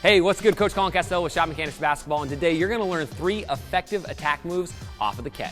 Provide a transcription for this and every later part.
Hey, what's good? Coach Colin Castell with ShotMechanics Basketball, and today you're going to learn 3 effective attack moves off of the catch.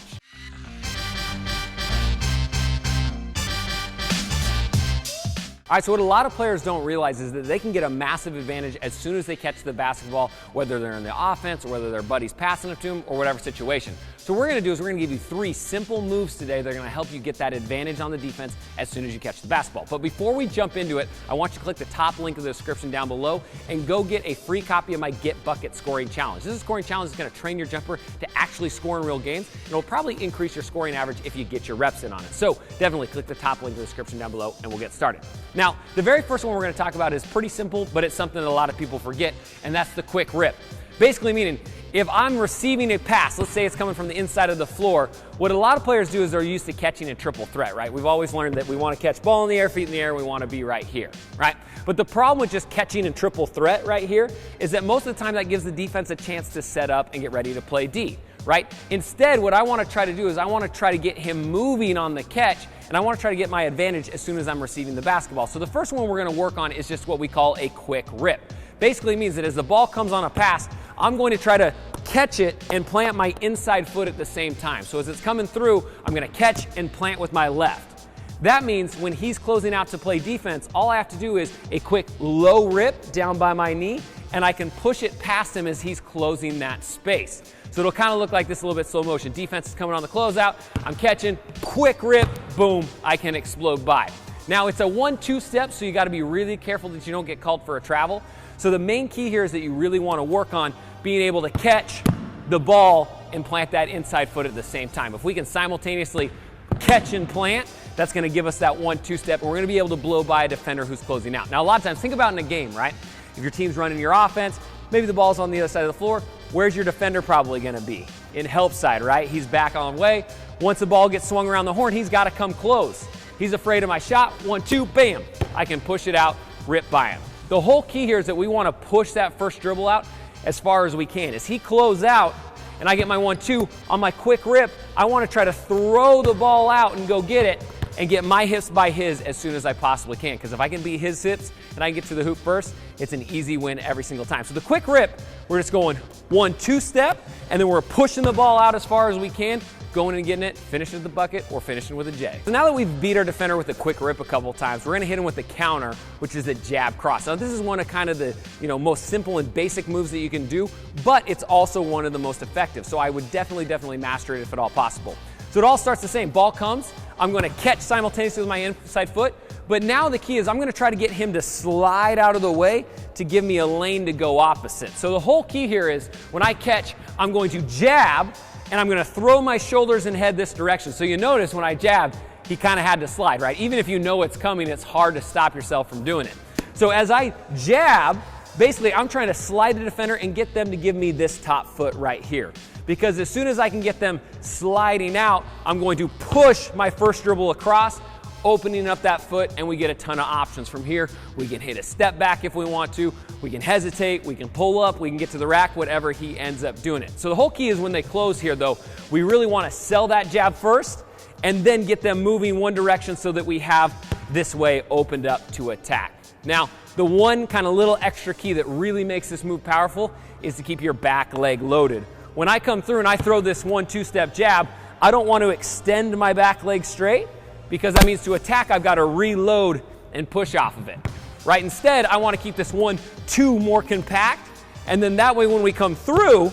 All right, so what a lot of players don't realize is that they can get a massive advantage as soon as they catch the basketball, whether they're in the offense or whether their buddy's passing it to them or whatever situation. So what we're going to do is we're going to give you 3 simple moves today that are going to help you get that advantage on the defense as soon as you catch the basketball. But before we jump into it, I want you to click the top link of the description down below and go get a free copy of my Get Bucket Scoring Challenge. This is a scoring challenge that's going to train your jumper to actually score in real games, and it'll probably increase your scoring average if you get your reps in on it. So definitely click the top link of the description down below and we'll get started. Now, the very first one we're going to talk about is pretty simple, but it's something that a lot of people forget, and that's the quick rip. Basically meaning, if I'm receiving a pass, let's say it's coming from the inside of the floor, what a lot of players do is they're used to catching a triple threat, right? We've always learned that we want to catch ball in the air, feet in the air, we want to be right here, right? But the problem with just catching a triple threat right here is that most of the time that gives the defense a chance to set up and get ready to play D, right? Instead, what I want to try to do is I want to try to get him moving on the catch, and I want to try to get my advantage as soon as I'm receiving the basketball. So the first one we're going to work on is just what we call a quick rip. Basically means that as the ball comes on a pass, I'm going to try to catch it and plant my inside foot at the same time. So as it's coming through, I'm going to catch and plant with my left. That means when he's closing out to play defense, all I have to do is a quick low rip down by my knee, and I can push it past him as he's closing that space. So it'll kind of look like this a little bit slow motion. Defense is coming on the closeout, I'm catching, quick rip, boom, I can explode by. Now it's a 1-2 step, so you got to be really careful that you don't get called for a travel. So the main key here is that you really want to work on being able to catch the ball and plant that inside foot at the same time. If we can simultaneously catch and plant, that's going to give us that 1-2 step, and we're going to be able to blow by a defender who's closing out. Now a lot of times, think about in a game, right? If your team's running your offense, maybe the ball's on the other side of the floor, where's your defender probably going to be? In help side, right? He's back on the way. Once the ball gets swung around the horn, he's got to come close. He's afraid of my shot. 1-2, bam. I can push it out, rip by him. The whole key here is that we want to push that first dribble out as far as we can. As he closes out and I get my 1-2 on my quick rip, I want to try to throw the ball out and go get it and get my hips by his as soon as I possibly can. Because if I can beat his hips and I get to the hoop first, it's an easy win every single time. So the quick rip, we're just going 1-2 step, and then we're pushing the ball out as far as we can, going and getting it, finishing at the bucket, or finishing with a J. So now that we've beat our defender with a quick rip a couple times, we're going to hit him with the counter, which is a jab cross. Now this is one of kind of the most simple and basic moves that you can do, but it's also one of the most effective. So I would definitely master it if at all possible. So it all starts the same. Ball comes, I'm going to catch simultaneously with my inside foot, but now the key is I'm going to try to get him to slide out of the way to give me a lane to go opposite. So the whole key here is when I catch, I'm going to jab, and I'm going to throw my shoulders and head this direction. So you notice when I jabbed, he kind of had to slide, right? Even if you know it's coming, it's hard to stop yourself from doing it. So as I jab, basically I'm trying to slide the defender and get them to give me this top foot right here. Because as soon as I can get them sliding out, I'm going to push my first dribble across, opening up that foot, and we get a ton of options from here. We can hit a step back if we want to. We can hesitate, we can pull up, we can get to the rack, whatever he ends up doing it. So the whole key is when they close here though, we really want to sell that jab first and then get them moving one direction so that we have this way opened up to attack. Now, the one kind of little extra key that really makes this move powerful is to keep your back leg loaded. When I come through and I throw this 1-2 step jab, I don't want to extend my back leg straight because that means to attack, I've got to reload and push off of it. Right? Instead, I want to keep this 1-2 more compact, and then that way when we come through,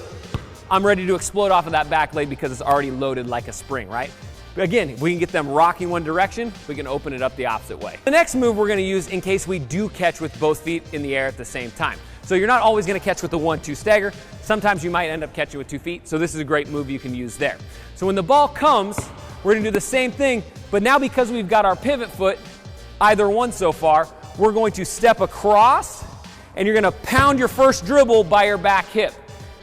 I'm ready to explode off of that back leg because it's already loaded like a spring, right? Again, we can get them rocking one direction, we can open it up the opposite way. The next move we're going to use in case we do catch with both feet in the air at the same time. So you're not always going to catch with the 1-2 stagger. Sometimes you might end up catching with 2 feet, so this is a great move you can use there. So when the ball comes, we're going to do the same thing, but now because we've got our pivot foot, either one so far, we're going to step across, and you're going to pound your first dribble by your back hip.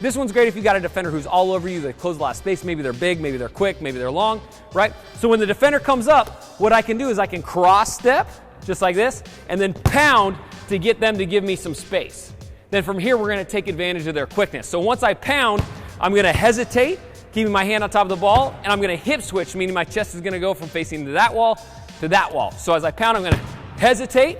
This one's great if you got a defender who's all over you, they close a lot of space, maybe they're big, maybe they're quick, maybe they're long, right? So when the defender comes up, what I can do is I can cross step, just like this, and then pound to get them to give me some space. Then from here, we're going to take advantage of their quickness. So once I pound, I'm going to hesitate, keeping my hand on top of the ball, and I'm going to hip switch, meaning my chest is going to go from facing to that wall to that wall. So as I pound, I'm going to hesitate,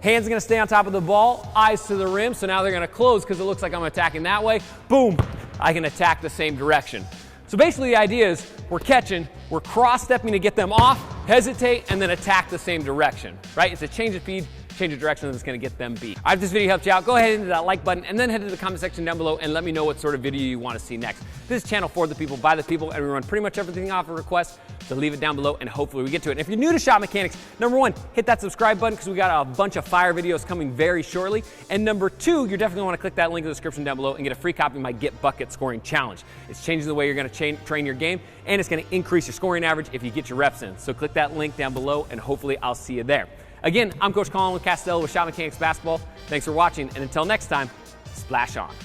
Hands are gonna stay on top of the ball, eyes to the rim, so now they're gonna close because it looks like I'm attacking that way. Boom, I can attack the same direction. So basically the idea is we're catching, we're cross-stepping to get them off, hesitate, and then attack the same direction, right? It's a change of speed, change of direction that's gonna get them beat. I hope this video helped you out. Go ahead and hit that like button and then head to the comment section down below and let me know what sort of video you wanna see next. This is channel for the people, by the people, and we run pretty much everything off a request, so leave it down below and hopefully we get to it. And if you're new to Shot Mechanics, number one, hit that subscribe button because we got a bunch of fire videos coming very shortly. And number two, you're definitely wanna click that link in the description down below and get a free copy of my Get Bucket Scoring Challenge. It's changing the way you're gonna train your game, and it's gonna increase your scoring average if you get your reps in. So click that link down below and hopefully I'll see you there. Again, I'm Coach Colin Castello with Shot Mechanics Basketball. Thanks for watching, and until next time, splash on.